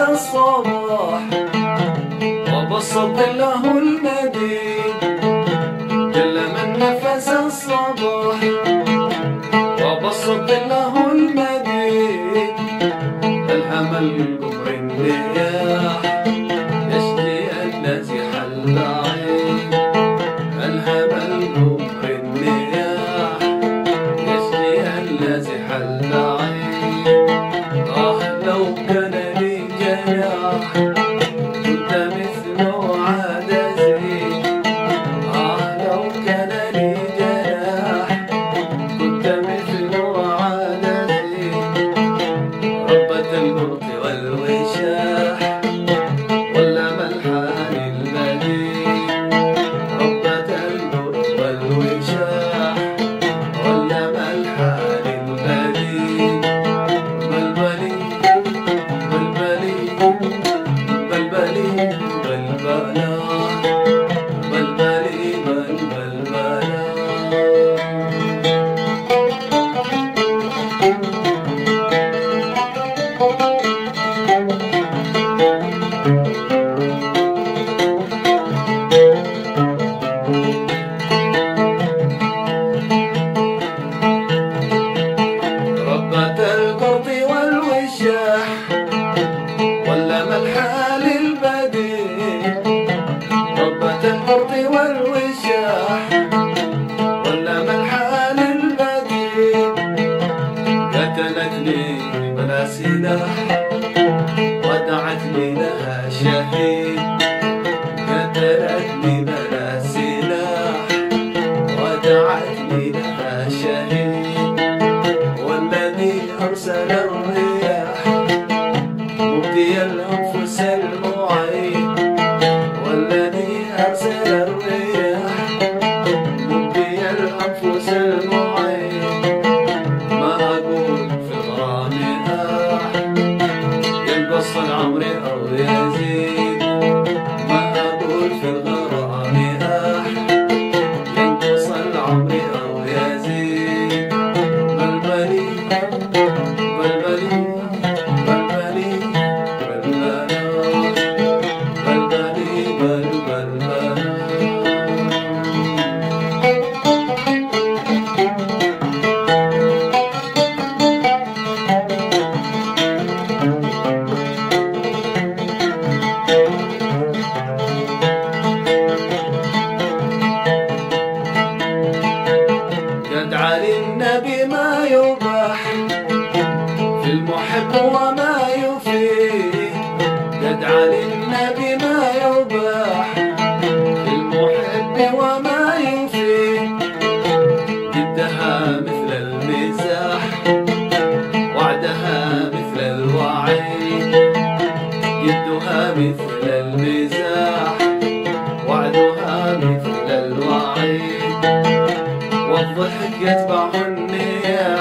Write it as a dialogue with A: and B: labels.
A: الصباح وبسط له المدين جل من نفس الصباح وبسط له المدين ألهم القمر الرياح يشكي الذي حل عين ألهم القمر الرياح يشكي الذي حل عين لو كان لي جناح كنت مثله عاد زين لو كان لي جناح كنت مثله عاد زين ربة البرق والوشاح ولا ملحان المدين ربة البرق والوشاح ولا ملحان المدين بلبلي بلبلي بلبلي بلبلا بلبلي بلبلا ربة القرط والوشاح ولا ملحان البدين ربة القرط والوشاح ولا ملحان البدين قتلتني بلا سلاح ودعتني لها شهيد قتلتني بلا سلاح ودعتني لها شهيد والذي أرسل الرياح مبدي الأنفس المعين والذي أرسل الرياح مبدي الأنفس المعين ما أقول في الغرام ينقص العمر أو يزيد ما أقول في الغرام ينقص العمر أو يزيد بلبلي بلبلي بلبلي بلبلا بلبلي بلبلا يدعى للنبي ما يباح في المحب وما يفيه يدعى للنبي ما يباح في المحب وما يفيه جدها مثل المزاح وعدها مثل الوعيد جدها مثل المزاح وعدها مثل الوعيد والضحك يتبع النياح